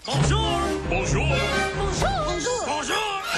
Bonjour. Bonjour.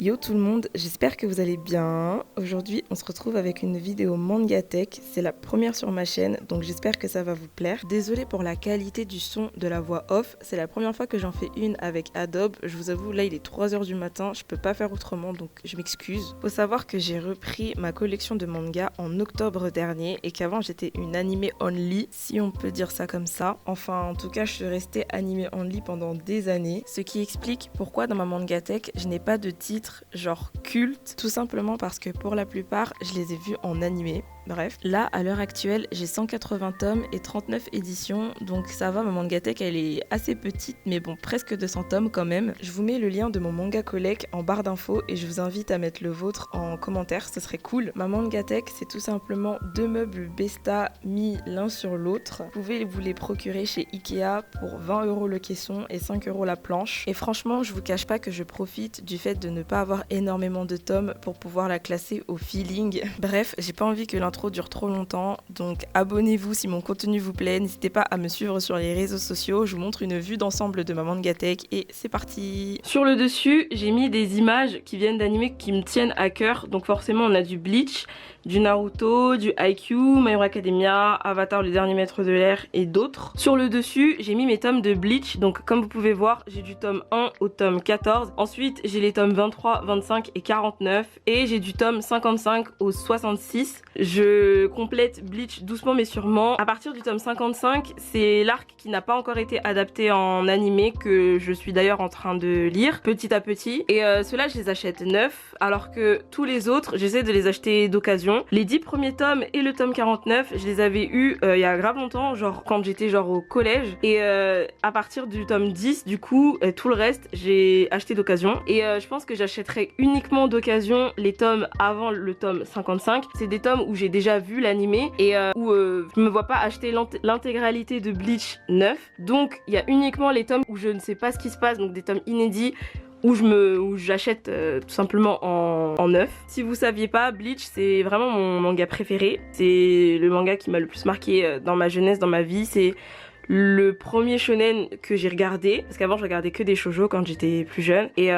Yo tout le monde, j'espère que vous allez bien. Aujourd'hui, on se retrouve avec une vidéo MangaTech. C'est la première sur ma chaîne, donc j'espère que ça va vous plaire. Désolée pour la qualité du son de la voix off. C'est la première fois que j'en fais une avec Adobe. Je vous avoue, là, il est 3h du matin. Je peux pas faire autrement, donc je m'excuse. Faut savoir que j'ai repris ma collection de mangas en octobre dernier et qu'avant, j'étais une animé only, si on peut dire ça comme ça. Enfin, en tout cas, je suis restée animé only pendant des années. Ce qui explique pourquoi dans ma MangaTech, je n'ai pas de titre genre culte, tout simplement parce que pour la plupart, je les ai vus en animé. Bref, là, à l'heure actuelle, j'ai 180 tomes et 39 éditions, donc ça va, ma MangaTech, elle est assez petite, mais bon, presque 200 tomes quand même. Je vous mets le lien de mon manga collect en barre d'infos et je vous invite à mettre le vôtre en commentaire, ce serait cool. Ma MangaTech, c'est tout simplement deux meubles Besta mis l'un sur l'autre. Vous pouvez vous les procurer chez Ikea pour 20€ le caisson et 5€ la planche. Et franchement, je vous cache pas que je profite du fait de ne pas avoir énormément de tomes pour pouvoir la classer au feeling. Bref, j'ai pas envie que l'intro dure trop longtemps, donc abonnez-vous si mon contenu vous plaît, n'hésitez pas à me suivre sur les réseaux sociaux, je vous montre une vue d'ensemble de ma MangaTech et c'est parti. Sur le dessus, j'ai mis des images qui viennent d'animés qui me tiennent à cœur, donc forcément on a du Bleach, du Naruto, du Haikyuu, My Hero Academia, Avatar le dernier maître de l'air et d'autres. Sur le dessus, j'ai mis mes tomes de Bleach, donc comme vous pouvez voir, j'ai du tome 1 au tome 14. Ensuite, j'ai les tomes 23, 25 et 49 et j'ai du tome 55 au 66. Je complète Bleach doucement mais sûrement. À partir du tome 55, c'est l'arc qui n'a pas encore été adapté en animé que je suis d'ailleurs en train de lire petit à petit. Et ceux-là, je les achète neufs alors que tous les autres, j'essaie de les acheter d'occasion. Les 10 premiers tomes et le tome 49, je les avais eus il y a grave longtemps, genre quand j'étais genre au collège. Et à partir du tome 10, du coup, tout le reste, j'ai acheté d'occasion. Et je pense que j'achèterai uniquement d'occasion les tomes avant le tome 55. C'est des tomes où j'ai déjà vu l'animé et où je me vois pas acheter l'intégralité de Bleach neuf. Donc il y a uniquement les tomes où je ne sais pas ce qui se passe, donc des tomes inédits où j'achète tout simplement en neuf. Si vous saviez pas, Bleach c'est vraiment mon manga préféré. C'est le manga qui m'a le plus marqué dans ma jeunesse, dans ma vie. C'est le premier shonen que j'ai regardé, parce qu'avant je regardais que des shoujo quand j'étais plus jeune et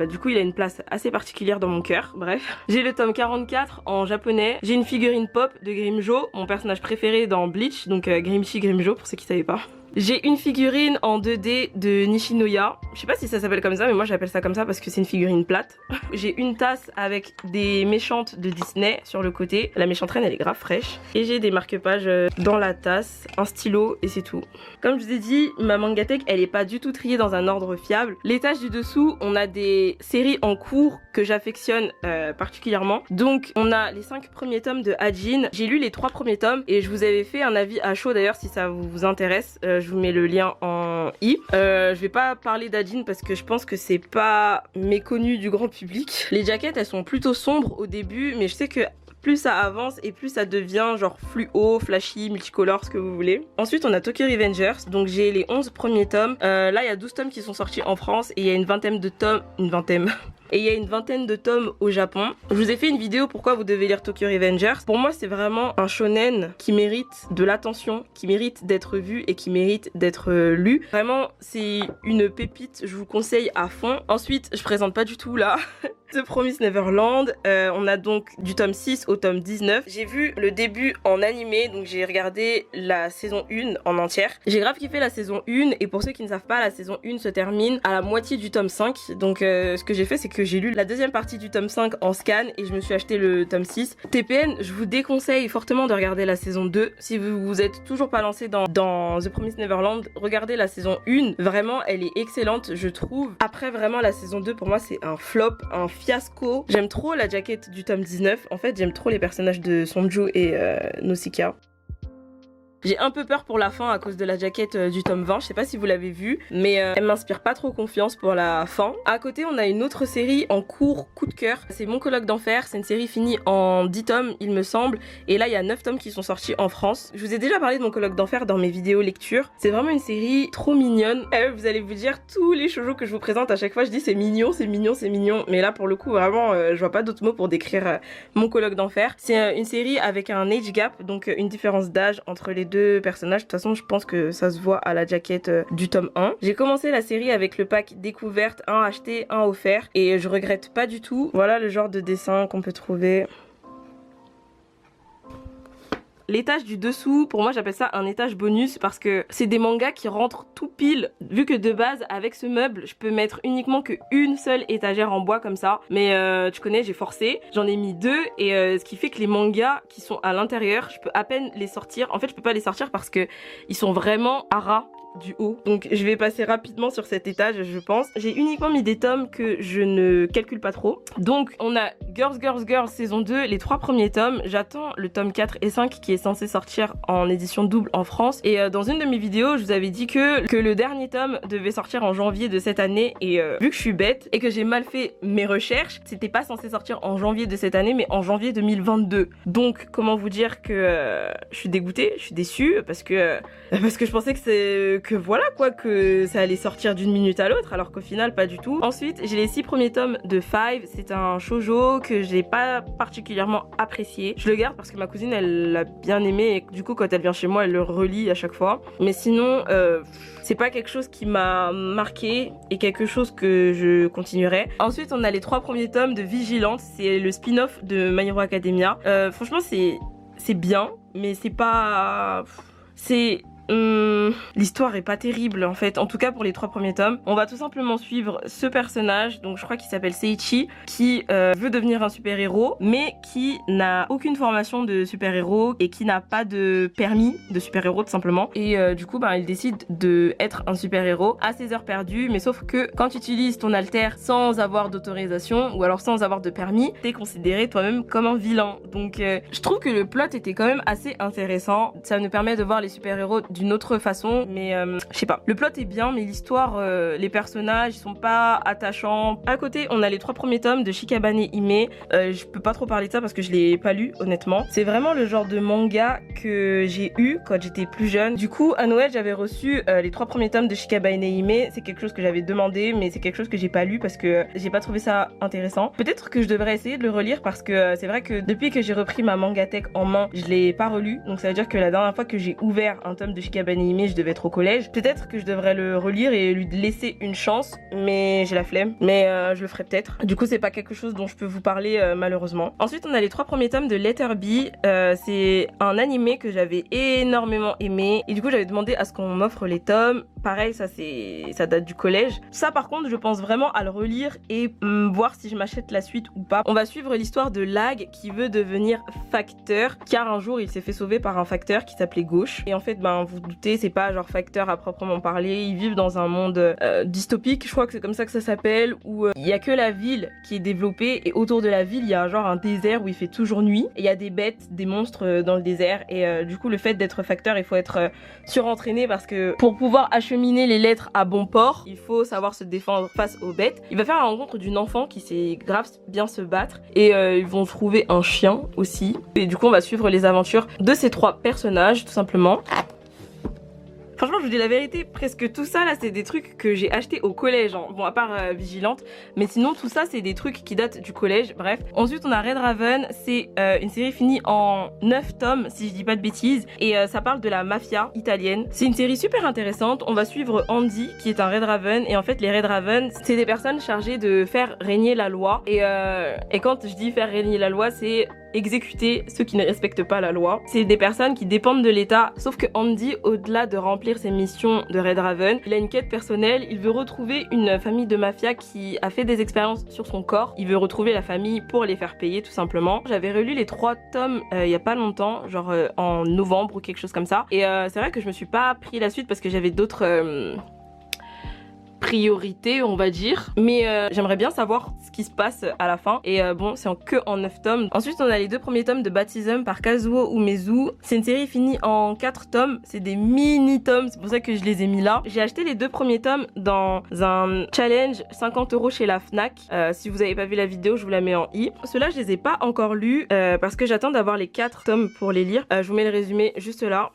du coup il a une place assez particulière dans mon cœur. Bref, j'ai le tome 44 en japonais, j'ai une figurine pop de Grimmjow, mon personnage préféré dans Bleach, donc Grimshi Grimmjow pour ceux qui savaient pas. J'ai une figurine en 2D de Nishinoya. Je sais pas si ça s'appelle comme ça, mais moi j'appelle ça comme ça parce que c'est une figurine plate. J'ai une tasse avec des méchantes de Disney sur le côté. La méchante reine, elle est grave fraîche. Et j'ai des marque-pages dans la tasse, un stylo et c'est tout. Comme je vous ai dit, ma MangaTech, elle est pas du tout triée dans un ordre fiable. L'étage du dessous, on a des séries en cours que j'affectionne particulièrement. Donc on a les 5 premiers tomes de Hajin. J'ai lu les 3 premiers tomes et je vous avais fait un avis à chaud d'ailleurs si ça vous intéresse. Je vous mets le lien en i. Je vais pas parler d'Hajin parce que je pense que c'est pas méconnu du grand public. Les jaquettes elles sont plutôt sombres au début, mais je sais que plus ça avance et plus ça devient genre fluo, flashy, multicolore, ce que vous voulez. Ensuite on a Tokyo Revengers, donc j'ai les 11 premiers tomes. Là il y a 12 tomes qui sont sortis en France et il y a une vingtaine de tomes, et il y a une vingtaine de tomes au Japon. Je vous ai fait une vidéo pourquoi vous devez lire Tokyo Revengers. Pour moi c'est vraiment un shonen qui mérite de l'attention, qui mérite d'être vu et qui mérite d'être lu. Vraiment c'est une pépite, je vous conseille à fond. Ensuite je présente pas du tout là The Promised Neverland. On a donc du tome 6 au tome 19. J'ai vu le début en animé, donc j'ai regardé la saison 1 en entière. J'ai grave kiffé la saison 1 et pour ceux qui ne savent pas, la saison 1 se termine à la moitié du tome 5. Donc ce que j'ai fait c'est que j'ai lu la deuxième partie du tome 5 en scan et je me suis acheté le tome 6. TPN, je vous déconseille fortement de regarder la saison 2. Si vous êtes toujours pas lancé dans The Promised Neverland, regardez la saison 1. Vraiment, elle est excellente, je trouve. Après, vraiment, la saison 2, pour moi, c'est un flop, un fiasco. J'aime trop la jaquette du tome 19. En fait, j'aime trop les personnages de Sonju et Nausicaa. J'ai un peu peur pour la fin à cause de la jaquette du tome 20, je sais pas si vous l'avez vu, mais elle m'inspire pas trop confiance pour la fin. À côté, on a une autre série en cours coup de cœur, c'est Mon Colloque d'Enfer, c'est une série finie en 10 tomes il me semble, et là il y a 9 tomes qui sont sortis en France. Je vous ai déjà parlé de Mon Colloque d'Enfer dans mes vidéos lecture, c'est vraiment une série trop mignonne. Vous allez vous dire, tous les shoujo que je vous présente à chaque fois je dis c'est mignon, c'est mignon, c'est mignon, mais là pour le coup vraiment je vois pas d'autres mots pour décrire Mon Colloque d'Enfer. C'est une série avec un age gap, donc une différence d'âge entre les 2 personnages. De toute façon, je pense que ça se voit à la jaquette du tome 1. J'ai commencé la série avec le pack découverte, un acheté, un offert. Et je regrette pas du tout. Voilà le genre de dessin qu'on peut trouver. L'étage du dessous, pour moi j'appelle ça un étage bonus parce que c'est des mangas qui rentrent tout pile. Vu que de base avec ce meuble je peux mettre uniquement qu'une seule étagère en bois comme ça. Mais tu connais, j'ai forcé, j'en ai mis 2 et ce qui fait que les mangas qui sont à l'intérieur, je peux à peine les sortir. En fait je peux pas les sortir parce que ils sont vraiment à ras du haut. Donc je vais passer rapidement sur cet étage je pense. J'ai uniquement mis des tomes que je ne calcule pas trop. Donc on a Girls Girls Girls saison 2, les 3 premiers tomes. J'attends le tome 4 et 5 qui est censé sortir en édition double en France. Et dans une de mes vidéos je vous avais dit que le dernier tome devait sortir en janvier de cette année. Et vu que je suis bête et que j'ai mal fait mes recherches, c'était pas censé sortir en janvier de cette année mais en janvier 2022. Donc comment vous dire que je suis dégoûtée, je suis déçue parce que je pensais que voilà quoi, que ça allait sortir d'une minute à l'autre alors qu'au final pas du tout. Ensuite j'ai les 6 premiers tomes de Five, c'est un shoujo que j'ai pas particulièrement apprécié. Je le garde parce que ma cousine elle l'a bien aimé et du coup quand elle vient chez moi elle le relit à chaque fois. Mais sinon c'est pas quelque chose qui m'a marqué et quelque chose que je continuerai. Ensuite on a les 3 premiers tomes de Vigilante, c'est le spin-off de My Hero Academia. Franchement c'est bien mais c'est pas... l'histoire est pas terrible en fait, en tout cas pour les 3 premiers tomes. On va tout simplement suivre ce personnage, donc je crois qu'il s'appelle Seiichi, qui veut devenir un super héros mais qui n'a aucune formation de super héros et qui n'a pas de permis de super héros tout simplement. Et du coup il décide de être un super héros à ses heures perdues, mais sauf que quand tu utilises ton alter sans avoir d'autorisation ou alors sans avoir de permis, t'es considéré toi-même comme un vilain. Donc je trouve que le plot était quand même assez intéressant, ça nous permet de voir les super héros d'une autre façon, mais je sais pas, le plot est bien mais l'histoire, les personnages ils sont pas attachants. À côté on a les 3 premiers tomes de Shikabane Hime. Je peux pas trop parler de ça parce que je l'ai pas lu honnêtement. C'est vraiment le genre de manga que j'ai eu quand j'étais plus jeune. Du coup à Noël j'avais reçu les 3 premiers tomes de Shikabane Hime. C'est quelque chose que j'avais demandé mais c'est quelque chose que j'ai pas lu parce que j'ai pas trouvé ça intéressant. Peut-être que je devrais essayer de le relire parce que c'est vrai que depuis que j'ai repris ma mangatech en main je l'ai pas relu, donc ça veut dire que la dernière fois que j'ai ouvert un tome de Shikabane Hime je devais être au collège. Peut-être que je devrais le relire et lui laisser une chance, mais j'ai la flemme. Mais je le ferai peut-être. Du coup c'est pas quelque chose dont je peux vous parler malheureusement. Ensuite on a les 3 premiers tomes de Letter B. C'est un animé que j'avais énormément aimé et du coup j'avais demandé à ce qu'on m'offre les tomes. Pareil ça date du collège. Ça par contre je pense vraiment à le relire et voir si je m'achète la suite ou pas. On va suivre l'histoire de Lag qui veut devenir facteur car un jour il s'est fait sauver par un facteur qui s'appelait Gauche. Et en fait vous doutez c'est pas genre facteur à proprement parler, ils vivent dans un monde dystopique, je crois que c'est comme ça que ça s'appelle, où il y a que la ville qui est développée et autour de la ville il y a genre un désert où il fait toujours nuit et il y a des bêtes, des monstres dans le désert et du coup le fait d'être facteur il faut être surentraîné parce que pour pouvoir acheminer les lettres à bon port il faut savoir se défendre face aux bêtes. Il va faire la rencontre d'une enfant qui sait grave bien se battre et ils vont trouver un chien aussi et du coup on va suivre les aventures de ces 3 personnages tout simplement. Franchement je vous dis la vérité, presque tout ça là c'est des trucs que j'ai acheté au collège hein. Bon à part Vigilante, mais sinon tout ça c'est des trucs qui datent du collège, bref. Ensuite on a Red Raven, c'est une série finie en 9 tomes si je dis pas de bêtises et ça parle de la mafia italienne. C'est une série super intéressante, on va suivre Andy qui est un Red Raven et en fait les Red Raven c'est des personnes chargées de faire régner la loi et quand je dis faire régner la loi c'est exécuter ceux qui ne respectent pas la loi. C'est des personnes qui dépendent de l'État, sauf que Andy, au-delà de remplir ses missions de Red Raven, il a une quête personnelle, il veut retrouver une famille de mafia qui a fait des expériences sur son corps, il veut retrouver la famille pour les faire payer tout simplement. J'avais relu les 3 tomes il y a pas longtemps, genre en novembre ou quelque chose comme ça, et c'est vrai que je me suis pas pris la suite parce que j'avais d'autres priorité on va dire, mais j'aimerais bien savoir ce qui se passe à la fin et bon c'est en 9 tomes. Ensuite on a les 2 premiers tomes de Baptism par Kazuo Umezu. C'est une série finie en 4 tomes, c'est des mini tomes, c'est pour ça que je les ai mis là. J'ai acheté les 2 premiers tomes dans un challenge 50 € chez la Fnac. Si vous avez pas vu la vidéo je vous la mets en i. Ceux-là je les ai pas encore lus parce que j'attends d'avoir les 4 tomes pour les lire. Je vous mets le résumé juste là.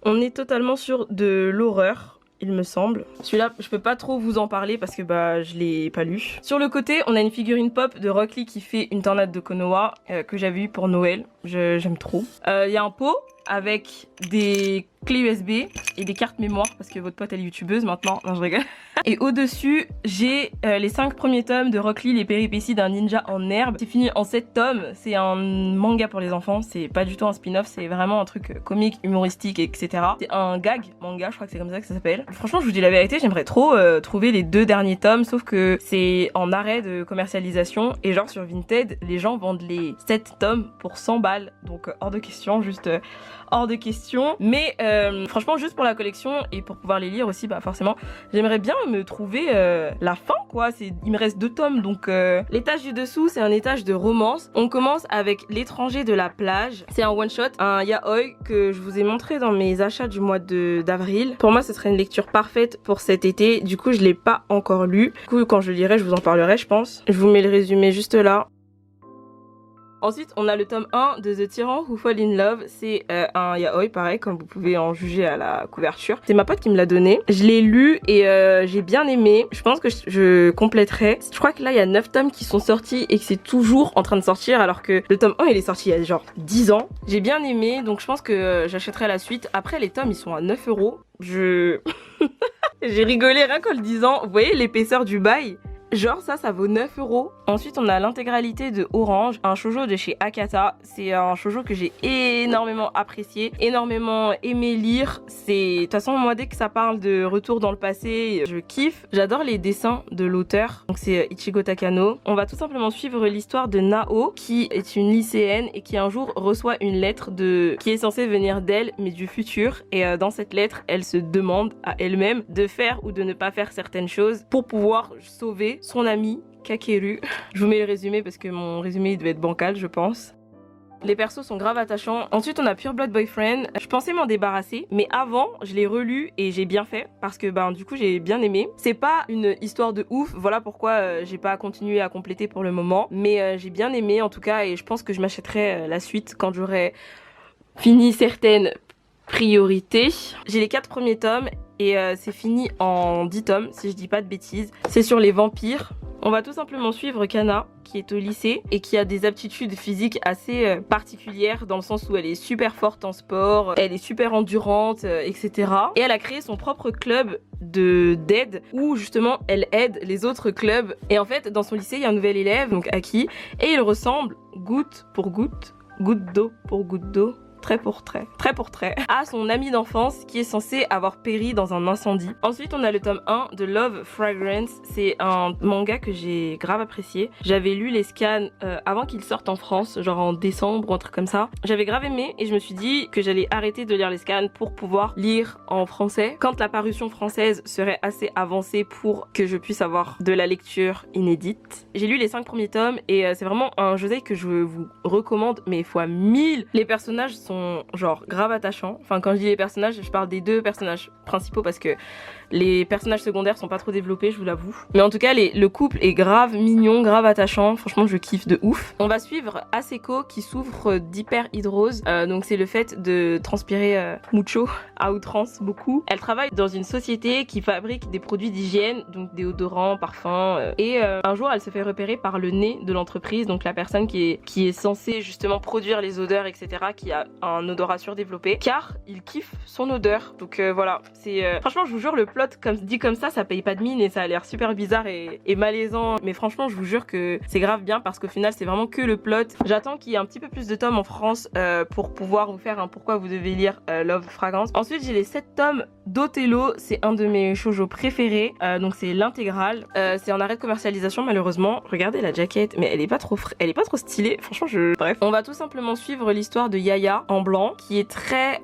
On est totalement sur de l'horreur. il me semble. Celui-là, je peux pas trop vous en parler parce que bah je l'ai pas lu. Sur le côté, on a une figurine pop de Rock Lee qui fait une tornade de Konoha que j'avais eu pour Noël. J'aime trop. Il y a un pot avec des clés USB et des cartes mémoire parce que votre pote elle est youtubeuse maintenant. Non, je rigole. Et au-dessus, j'ai les 5 premiers tomes de Rock Lee, les péripéties d'un ninja en herbe. C'est fini en 7 tomes. C'est un manga pour les enfants. C'est pas du tout un spin-off. C'est vraiment un truc comique, humoristique, etc. C'est un gag manga, je crois que c'est comme ça que ça s'appelle. Franchement, je vous dis la vérité, j'aimerais trop trouver les 2 derniers tomes, sauf que c'est en arrêt de commercialisation. Et genre sur Vinted, les gens vendent les 7 tomes pour 100 balles. Donc hors de question, juste hors de question. Mais franchement, juste pour la collection et pour pouvoir les lire aussi, bah forcément, j'aimerais bien me trouver la fin, quoi. Il me reste 2 tomes, donc l'étage du dessous, c'est un étage de romance. On commence avec L'étranger de la plage. C'est un one-shot, un yaoi que je vous ai montré dans mes achats du mois d'avril. Pour moi, ce serait une lecture parfaite pour cet été. Du coup, je l'ai pas encore lu. Du coup, quand je le lirai, je vous en parlerai, je pense. Je vous mets le résumé juste là. Ensuite, on a le tome 1 de The Tyrant Who Fall in Love. C'est un yaoi, pareil, comme vous pouvez en juger à la couverture. C'est ma pote qui me l'a donné. Je l'ai lu et j'ai bien aimé. Je pense que je compléterai. Je crois que là, il y a 9 tomes qui sont sortis et que c'est toujours en train de sortir, alors que le tome 1, il est sorti il y a genre 10 ans. J'ai bien aimé, donc je pense que j'achèterai la suite. Après, les tomes, ils sont à 9 €. J'ai rigolé rien qu'en le disant. Vous voyez l'épaisseur du bail? Genre ça vaut 9 €. Ensuite, on a l'intégralité de Orange, un shoujo de chez Akata. C'est un shoujo que j'ai énormément apprécié, énormément aimé lire. De toute façon, moi, dès que ça parle de retour dans le passé, je kiffe. J'adore les dessins de l'auteur. Donc c'est Ichigo Takano. On va tout simplement suivre l'histoire de Nao, qui est une lycéenne et qui un jour reçoit une lettre qui est censée venir d'elle, mais du futur. Et dans cette lettre, elle se demande à elle-même de faire ou de ne pas faire certaines choses pour pouvoir sauver son ami Kakeru. Je vous mets le résumé parce que mon résumé il devait être bancal, je pense. Les persos sont grave attachants. Ensuite, on a Pure Blood Boyfriend. Je pensais m'en débarrasser, mais avant, je l'ai relu et j'ai bien fait parce que du coup, j'ai bien aimé. C'est pas une histoire de ouf, voilà pourquoi j'ai pas continué à compléter pour le moment, mais j'ai bien aimé en tout cas et je pense que je m'achèterai la suite quand j'aurai fini certaines priorités. J'ai les 4 premiers tomes et c'est fini en 10 tomes si je dis pas de bêtises. C'est sur les vampires. On va tout simplement suivre Kana qui est au lycée et qui a des aptitudes physiques assez particulières dans le sens où elle est super forte en sport, elle est super endurante, etc. Et elle a créé son propre club d'aide où justement elle aide les autres clubs. Et en fait dans son lycée il y a un nouvel élève, donc Aki, et il ressemble goutte pour goutte, goutte d'eau pour goutte d'eau, trait pour trait, à son ami d'enfance qui est censé avoir péri dans un incendie. Ensuite, on a le tome 1 de Love Fragrance. C'est un manga que j'ai grave apprécié. J'avais lu les scans avant qu'ils sortent en France, genre en décembre ou un truc comme ça. J'avais grave aimé et je me suis dit que j'allais arrêter de lire les scans pour pouvoir lire en français quand la parution française serait assez avancée pour que je puisse avoir de la lecture inédite. J'ai lu les 5 premiers tomes et c'est vraiment un josei que je vous recommande, mais fois 1000. Les personnages sont genre grave attachants. Enfin, quand je dis les personnages, je parle des 2 personnages principaux parce que les personnages secondaires sont pas trop développés, je vous l'avoue. Mais en tout cas, le couple est grave mignon, grave attachant. Franchement, je kiffe de ouf. On va suivre Aseko qui souffre d'hyperhidrose. Donc c'est le fait de transpirer mucho à outrance, beaucoup. Elle travaille dans une société qui fabrique des produits d'hygiène, donc déodorants, parfums. Et un jour, elle se fait repérer par le nez de l'entreprise, donc la personne qui est censée justement produire les odeurs, etc., qui a un odorat surdéveloppé, car il kiffe son odeur. Donc voilà, franchement, je vous jure, le plot dit comme ça paye pas de mine et ça a l'air super bizarre et malaisant, mais franchement je vous jure que c'est grave bien parce qu'au final c'est vraiment que le plot. J'attends qu'il y ait un petit peu plus de tomes en France pour pouvoir vous faire un pourquoi vous devez lire Love Fragrance. Ensuite j'ai les 7 tomes d'Othello, c'est un de mes shoujo préférés, donc c'est l'intégrale. C'est en arrêt de commercialisation malheureusement. Regardez la jaquette, mais elle est pas trop stylée, franchement bref. On va tout simplement suivre l'histoire de Yaya en blanc qui est très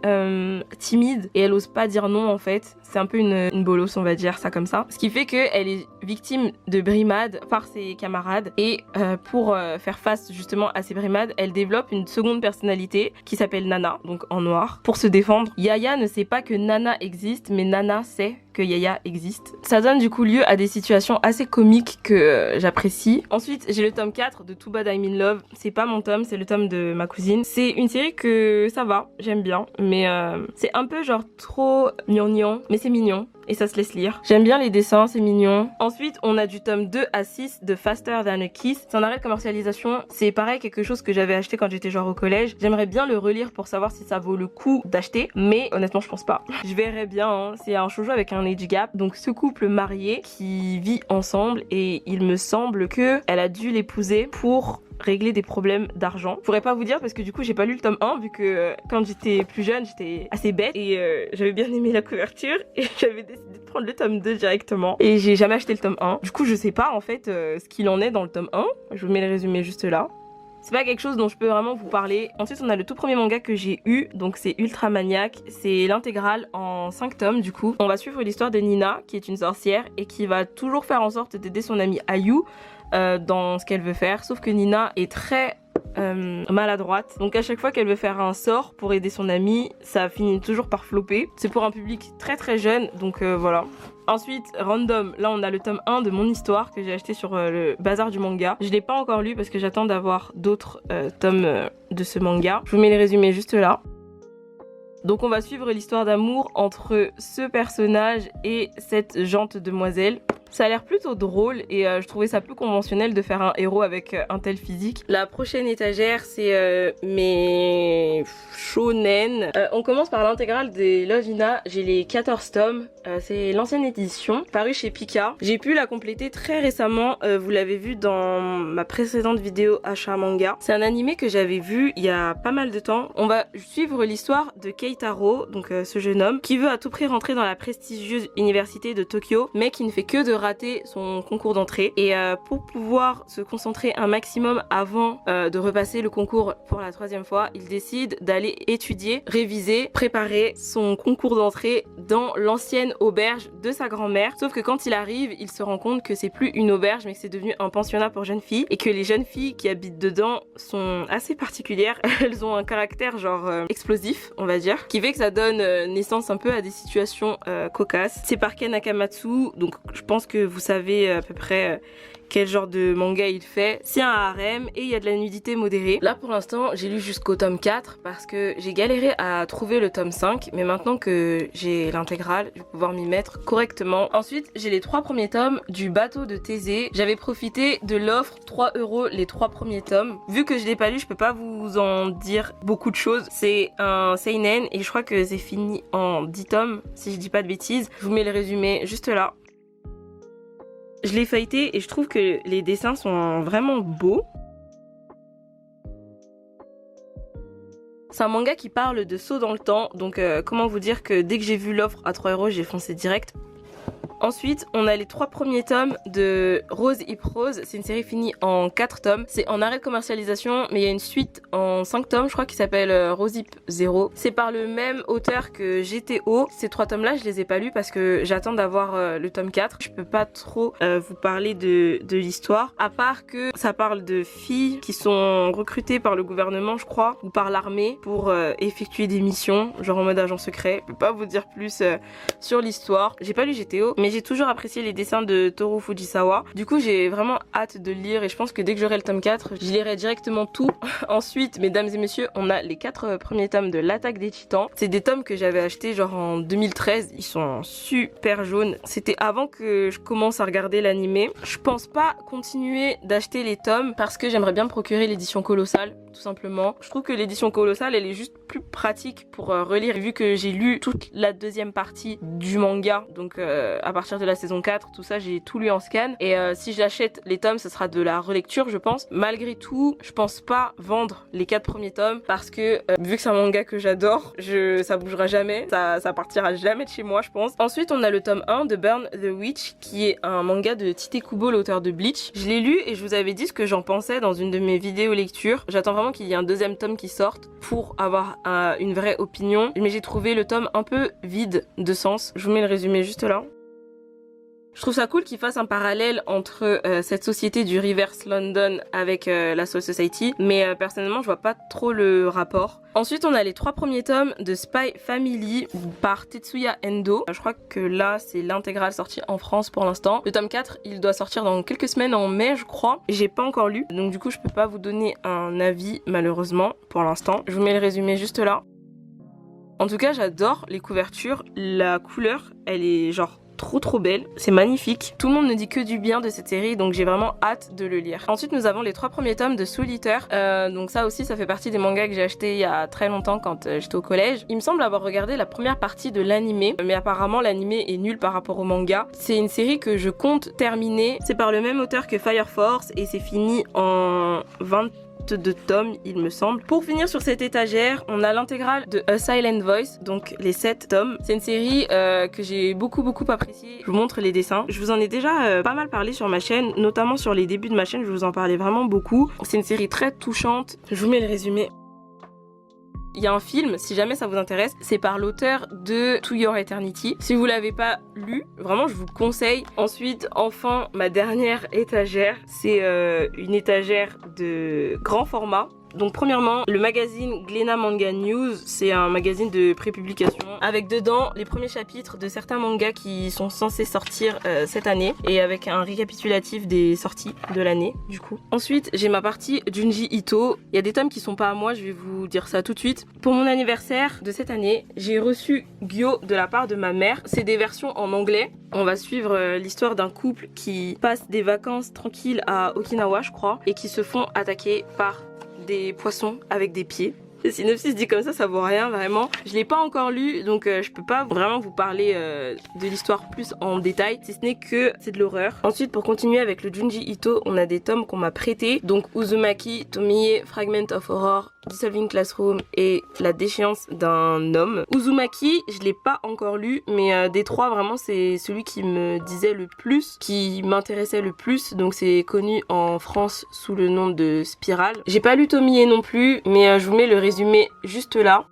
timide et elle ose pas dire non en fait. C'est un peu une bolos, on va dire ça comme ça. Ce qui fait qu'elle est victime de brimades par ses camarades et pour faire face justement à ces brimades, elle développe une seconde personnalité qui s'appelle Nana, donc en noir, pour se défendre. Yaya ne sait pas que Nana existe, mais Nana sait que Yaya existe. Ça donne du coup lieu à des situations assez comiques que j'apprécie. Ensuite, j'ai le tome 4 de Too Bad I'm in Love. C'est pas mon tome, c'est le tome de ma cousine. C'est une série que ça va, j'aime bien, mais c'est un peu genre trop gnangnan, mais c'est mignon. et ça se laisse lire. J'aime bien les dessins, c'est mignon. Ensuite, on a du tome 2 à 6 de Faster Than a Kiss. C'est un arrêt de commercialisation. C'est pareil, quelque chose que j'avais acheté quand j'étais genre au collège. J'aimerais bien le relire pour savoir si ça vaut le coup d'acheter, mais honnêtement, je pense pas. Je verrai bien, hein. C'est un shoujo avec un age gap. Donc ce couple marié qui vit ensemble et il me semble que elle a dû l'épouser pour régler des problèmes d'argent. Je pourrais pas vous dire parce que du coup j'ai pas lu le tome 1 vu que quand j'étais plus jeune j'étais assez bête et j'avais bien aimé la couverture et j'avais décidé de prendre le tome 2 directement et j'ai jamais acheté le tome 1. Du coup je sais pas en fait ce qu'il en est dans le tome 1. Je vous mets le résumé juste là. C'est pas quelque chose dont je peux vraiment vous parler. Ensuite on a le tout premier manga que j'ai eu, donc c'est Ultramaniac. C'est l'intégrale en 5 tomes du coup. On va suivre l'histoire de Nina qui est une sorcière et qui va toujours faire en sorte d'aider son amie Ayu dans ce qu'elle veut faire. Sauf que Nina est très maladroite. Donc à chaque fois qu'elle veut faire un sort pour aider son amie, ça finit toujours par flopper. C'est pour un public très jeune, donc voilà. Ensuite, random, là on a le tome 1 de mon histoire que j'ai acheté sur le bazar du manga. Je l'ai pas encore lu parce que j'attends d'avoir d'autres tomes de ce manga. Je vous mets les résumés juste là. Donc on va suivre l'histoire d'amour entre ce personnage et cette gentille demoiselle. Ça a l'air plutôt drôle et je trouvais ça peu conventionnel de faire un héros avec un tel physique. La prochaine étagère c'est mes shonen. On commence par l'intégrale des Love Hina. J'ai les 14 tomes. C'est l'ancienne édition parue chez Pika. J'ai pu la compléter très récemment. Vous l'avez vu dans ma précédente vidéo achat manga. C'est un animé que j'avais vu il y a pas mal de temps. On va suivre l'histoire de Keitaro, donc ce jeune homme qui veut à tout prix rentrer dans la prestigieuse université de Tokyo mais qui ne fait que de rater son concours d'entrée et pour pouvoir se concentrer un maximum avant de repasser le concours pour la 3e fois, il décide d'aller étudier, réviser, préparer son concours d'entrée dans l'ancienne auberge de sa grand-mère. Sauf que quand il arrive, il se rend compte que c'est plus une auberge mais que c'est devenu un pensionnat pour jeunes filles et que les jeunes filles qui habitent dedans sont assez particulières. Elles ont un caractère genre explosif, on va dire, qui fait que ça donne naissance un peu à des situations cocasses. C'est par Ken Akamatsu, donc je pense que vous savez à peu près quel genre de manga il fait. C'est un harem et il y a de la nudité modérée. Là pour l'instant j'ai lu jusqu'au tome 4 parce que j'ai galéré à trouver le tome 5 mais maintenant que j'ai l'intégrale je vais pouvoir m'y mettre correctement. Ensuite j'ai les 3 premiers tomes du bateau de Thésée. J'avais profité de l'offre 3 € les 3 premiers tomes. Vu que je l'ai pas lu je peux pas vous en dire beaucoup de choses. C'est un seinen et je crois que c'est fini en 10 tomes si je dis pas de bêtises. Je vous mets le résumé juste là. Je l'ai feuilleté et je trouve que les dessins sont vraiment beaux. C'est un manga qui parle de saut dans le temps, donc comment vous dire que dès que j'ai vu l'offre à 3 € j'ai foncé direct. Ensuite, on a les 3 premiers tomes de Rose Hip Rose. C'est une série finie en 4 tomes. C'est en arrêt de commercialisation, mais il y a une suite en 5 tomes, je crois, qui s'appelle Rose Hip Zero. C'est par le même auteur que GTO. Ces 3 tomes-là, je les ai pas lus parce que j'attends d'avoir le tome 4. Je peux pas trop vous parler de l'histoire, à part que ça parle de filles qui sont recrutées par le gouvernement, je crois, ou par l'armée pour effectuer des missions, genre en mode agent secret. Je peux pas vous dire plus sur l'histoire. J'ai pas lu GTO, mais j'ai toujours apprécié les dessins de Toru Fujisawa. Du coup j'ai vraiment hâte de le lire et je pense que dès que j'aurai le tome 4 je lirai directement tout. Ensuite mesdames et messieurs on a les 4 premiers tomes de l'Attaque des Titans. C'est des tomes que j'avais achetés genre en 2013. Ils sont super jaunes. C'était avant que je commence à regarder l'animé. Je pense pas continuer d'acheter les tomes parce que j'aimerais bien me procurer l'édition colossale tout simplement. Je trouve que l'édition colossale elle est juste plus pratique pour relire vu que j'ai lu toute la 2e partie du manga donc à partir de la saison 4 tout ça j'ai tout lu en scan et si j'achète les tomes ce sera de la relecture je pense. Malgré tout je pense pas vendre les 4 premiers tomes parce que vu que c'est un manga que j'adore ça bougera jamais, ça partira jamais de chez moi je pense. Ensuite on a le tome 1 de Burn the Witch qui est un manga de Tite Kubo, l'auteur de Bleach. Je l'ai lu et je vous avais dit ce que j'en pensais dans une de mes vidéos lecture. J'attends vraiment qu'il y ait un 2e tome qui sorte pour avoir une vraie opinion mais j'ai trouvé le tome un peu vide de sens. Je vous mets le résumé juste là. Je trouve ça cool qu'ils fassent un parallèle entre cette société du Reverse London avec la Soul Society, mais personnellement je vois pas trop le rapport. Ensuite on a les 3 premiers tomes de Spy Family par Tetsuya Endo. Je crois que là c'est l'intégrale sortie en France pour l'instant. Le tome 4 il doit sortir dans quelques semaines en mai je crois. J'ai pas encore lu donc du coup je peux pas vous donner un avis malheureusement pour l'instant. Je vous mets le résumé juste là. En tout cas, j'adore les couvertures. La couleur, elle est genre trop belle, c'est magnifique. Tout le monde ne dit que du bien de cette série, donc j'ai vraiment hâte de le lire. Ensuite, nous avons les 3 premiers tomes de Soul Eater. Donc ça aussi, ça fait partie des mangas que j'ai acheté il y a très longtemps quand j'étais au collège. Il me semble avoir regardé la première partie de l'animé, mais apparemment l'animé est nul par rapport au manga. C'est une série que je compte terminer. C'est par le même auteur que Fire Force et c'est fini en 22 tomes, il me semble. Pour finir sur cette étagère, on a l'intégrale de A Silent Voice, donc les 7 tomes. C'est une série que j'ai beaucoup appréciée. Je vous montre les dessins. Je vous en ai déjà pas mal parlé sur ma chaîne, notamment sur les débuts de ma chaîne, je vous en parlais vraiment beaucoup. C'est une série très touchante. Je vous mets le résumé. Il y a un film, si jamais ça vous intéresse, c'est par l'auteur de To Your Eternity. Si vous l'avez pas lu, vraiment je vous le conseille. Ensuite, enfin, ma dernière étagère, c'est une étagère de grand format. Donc premièrement, le magazine Glénat Manga News, c'est un magazine de prépublication avec dedans les premiers chapitres de certains mangas qui sont censés sortir cette année et avec un récapitulatif des sorties de l'année du coup. Ensuite, j'ai ma partie Junji Ito. Il y a des tomes qui sont pas à moi, je vais vous dire ça tout de suite. Pour mon anniversaire de cette année, j'ai reçu Gyo de la part de ma mère. C'est des versions en anglais. On va suivre l'histoire d'un couple qui passe des vacances tranquilles à Okinawa, je crois, et qui se font attaquer par des poissons avec des pieds. Le synopsis dit comme ça vaut rien vraiment. Je l'ai pas encore lu donc je peux pas vraiment vous parler de l'histoire plus en détail, si ce n'est que c'est de l'horreur. Ensuite, pour continuer avec le Junji Ito, on a des tomes qu'on m'a prêtés, donc Uzumaki, Tomie, Fragment of Horror, Dissolving Classroom et La déchéance d'un homme. Uzumaki, je l'ai pas encore lu, mais des 3 vraiment c'est celui qui me disait le plus, qui m'intéressait le plus, donc c'est connu en France sous le nom de Spirale. J'ai pas lu Tomie non plus, mais je vous mets le résumé juste là.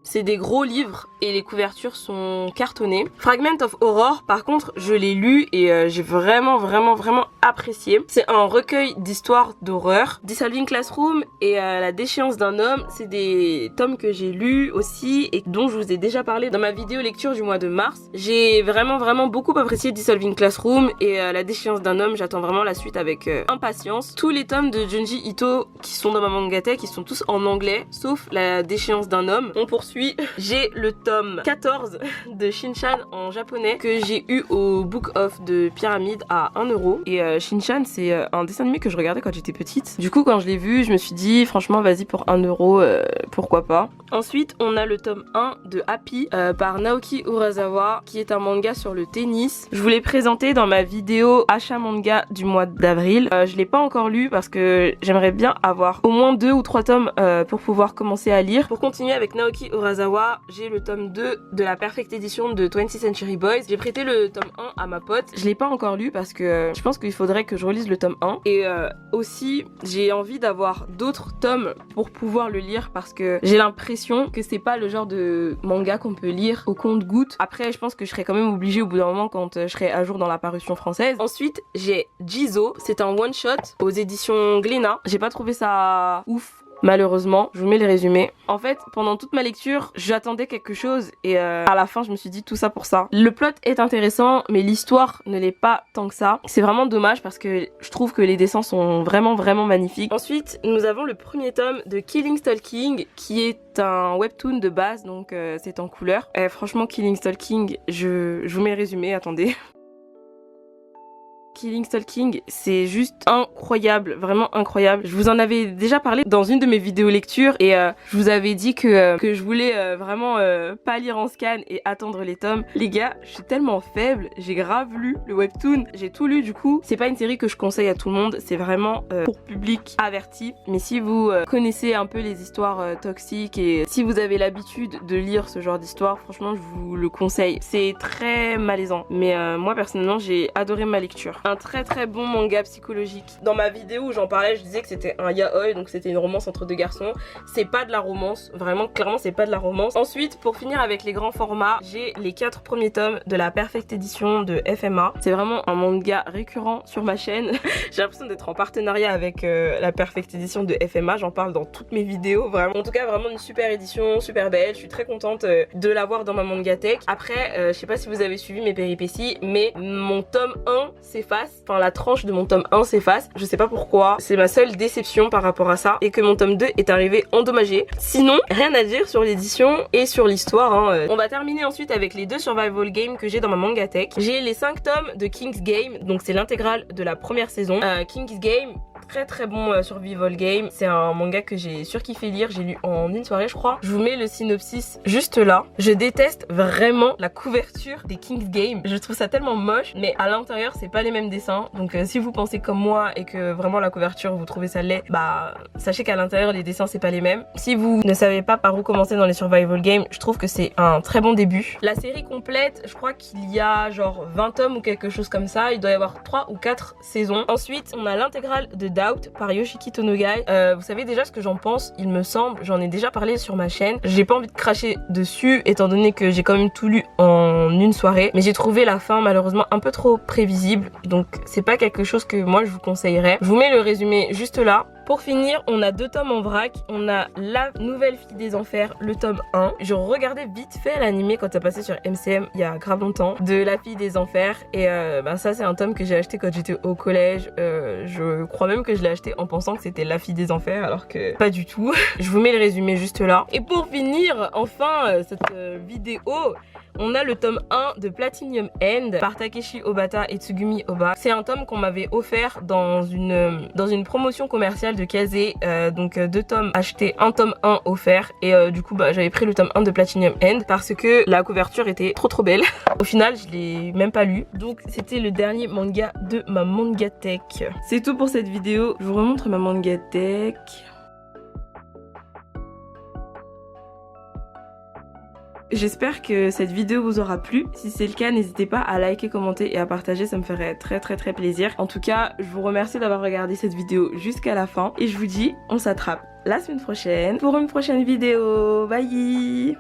C'est des gros livres et les couvertures sont cartonnées. Fragment of Horror, par contre, je l'ai lu et j'ai vraiment apprécié. C'est un recueil d'histoires d'horreur. Dissolving Classroom et La déchéance d'un homme, c'est des tomes que j'ai lus aussi et dont je vous ai déjà parlé dans ma vidéo lecture du mois de mars. J'ai vraiment beaucoup apprécié Dissolving Classroom et La déchéance d'un homme, j'attends vraiment la suite avec impatience. Tous les tomes de Junji Ito qui sont dans ma mangatech, ils sont tous en anglais, sauf La déchéance d'un homme. On poursuit. J'ai le tome 14 de Shinchan en japonais que j'ai eu au Book Off de Pyramide à 1€. Et Shinchan, c'est un dessin animé que je regardais quand j'étais petite. Du coup, quand je l'ai vu, je me suis dit franchement vas-y pour 1€, pourquoi pas. Ensuite, on a le tome 1 de Happy par Naoki Urasawa qui est un manga sur le tennis. Je vous l'ai présenté dans ma vidéo achat manga du mois d'avril. Je l'ai pas encore lu parce que j'aimerais bien avoir au moins 2 ou 3 tomes pour pouvoir commencer à lire. Pour continuer avec Naoki Urasawa, j'ai le tome 2 de la Perfect Edition de 20th Century Boys. J'ai prêté le tome 1 à ma pote. Je l'ai pas encore lu parce que je pense qu'il faudrait que je relise le tome 1. Et aussi, j'ai envie d'avoir d'autres tomes pour pouvoir le lire parce que j'ai l'impression que c'est pas le genre de manga qu'on peut lire au compte-gouttes. Après, je pense que je serais quand même obligée au bout d'un moment quand je serai à jour dans la parution française. Ensuite, j'ai Jizo. C'est un one-shot aux éditions Glénat. J'ai pas trouvé ça ouf. Malheureusement, je vous mets les résumés. En fait, pendant toute ma lecture, j'attendais quelque chose et à la fin, je me suis dit tout ça pour ça. Le plot est intéressant, mais l'histoire ne l'est pas tant que ça. C'est vraiment dommage parce que je trouve que les dessins sont vraiment magnifiques. Ensuite, nous avons le premier tome de Killing Stalking qui est un webtoon de base, donc c'est en couleur. Franchement, Killing Stalking, je vous mets le résumé, attendez. Killing Stalking, c'est juste incroyable, vraiment incroyable. Je vous en avais déjà parlé dans une de mes vidéos lecture et je vous avais dit que je voulais vraiment pas lire en scan et attendre les tomes. Les gars, je suis tellement faible, j'ai grave lu le webtoon, j'ai tout lu du coup. C'est pas une série que je conseille à tout le monde, c'est vraiment pour public averti. Mais si vous connaissez un peu les histoires toxiques et si vous avez l'habitude de lire ce genre d'histoire, franchement je vous le conseille. C'est très malaisant, mais moi personnellement j'ai adoré ma lecture. Un très bon manga psychologique. Dans ma vidéo où j'en parlais, je disais que c'était un yaoi, donc c'était une romance entre 2 garçons. C'est pas de la romance, vraiment clairement c'est pas de la romance. Ensuite, pour finir avec les grands formats, j'ai les 4 premiers tomes de la Perfect Edition de FMA. C'est vraiment un manga récurrent sur ma chaîne. J'ai l'impression d'être en partenariat avec la Perfect Edition de FMA, j'en parle dans toutes mes vidéos, vraiment. En tout cas, vraiment une super édition, super belle. Je suis très contente de l'avoir dans ma mangatech. Après, je sais pas si vous avez suivi mes péripéties, mais mon tome 1 s'efface s'efface, enfin la tranche de mon tome 1 s'efface. Je sais pas pourquoi, c'est ma seule déception par rapport à ça et que mon tome 2 est arrivé endommagé. Sinon, rien à dire sur l'édition et sur l'histoire. Hein. On va terminer ensuite avec les 2 survival games que j'ai dans ma Mangatech. J'ai les 5 tomes de King's Game, donc c'est l'intégrale de la première saison. King's Game, très bon survival game. C'est un manga que j'ai surkiffé lire, j'ai lu en une soirée je crois. Je vous mets le synopsis juste là. Je déteste vraiment la couverture des King's Game. Je trouve ça tellement moche, mais à l'intérieur c'est pas les mêmes dessins. Donc si vous pensez comme moi et que vraiment la couverture vous trouvez ça laid, bah sachez qu'à l'intérieur les dessins c'est pas les mêmes. Si vous ne savez pas par où commencer dans les survival games, je trouve que c'est un très bon début. La série complète, je crois qu'il y a genre 20 tomes ou quelque chose comme ça. Il doit y avoir 3 ou 4 saisons. Ensuite on a l'intégrale de Doubt par Yoshiki Tonogai. Vous savez déjà ce que j'en pense, il me semble, j'en ai déjà parlé sur ma chaîne. J'ai pas envie de cracher dessus étant donné que j'ai quand même tout lu en une soirée, mais j'ai trouvé la fin malheureusement un peu trop prévisible, donc c'est pas quelque chose que moi je vous conseillerais. Je vous mets le résumé juste là. Pour finir, on a 2 tomes en vrac. On a La Nouvelle Fille des Enfers, le tome 1. Je regardais vite fait l'animé quand ça passait sur MCM il y a grave longtemps, de La Fille des Enfers. Et ça c'est un tome que j'ai acheté quand j'étais au collège. Je crois même que je l'ai acheté en pensant que c'était La Fille des Enfers, alors que pas du tout. Je vous mets le résumé juste là. Et pour finir, enfin, cette vidéo, on a le tome 1 de Platinum End par Takeshi Obata et Tsugumi Oba. C'est un tome qu'on m'avait offert dans une promotion commerciale de Kazé. Donc 2 tomes achetés, un tome 1 offert. Et du coup j'avais pris le tome 1 de Platinum End parce que la couverture était trop belle. Au final je l'ai même pas lu. Donc c'était le dernier manga de ma Mangatech. C'est tout pour cette vidéo. Je vous remontre ma Mangatech. J'espère que cette vidéo vous aura plu. Si c'est le cas, n'hésitez pas à liker, commenter et à partager, ça me ferait très plaisir. En tout cas, je vous remercie d'avoir regardé cette vidéo jusqu'à la fin et je vous dis, on s'attrape la semaine prochaine pour une prochaine vidéo. Bye!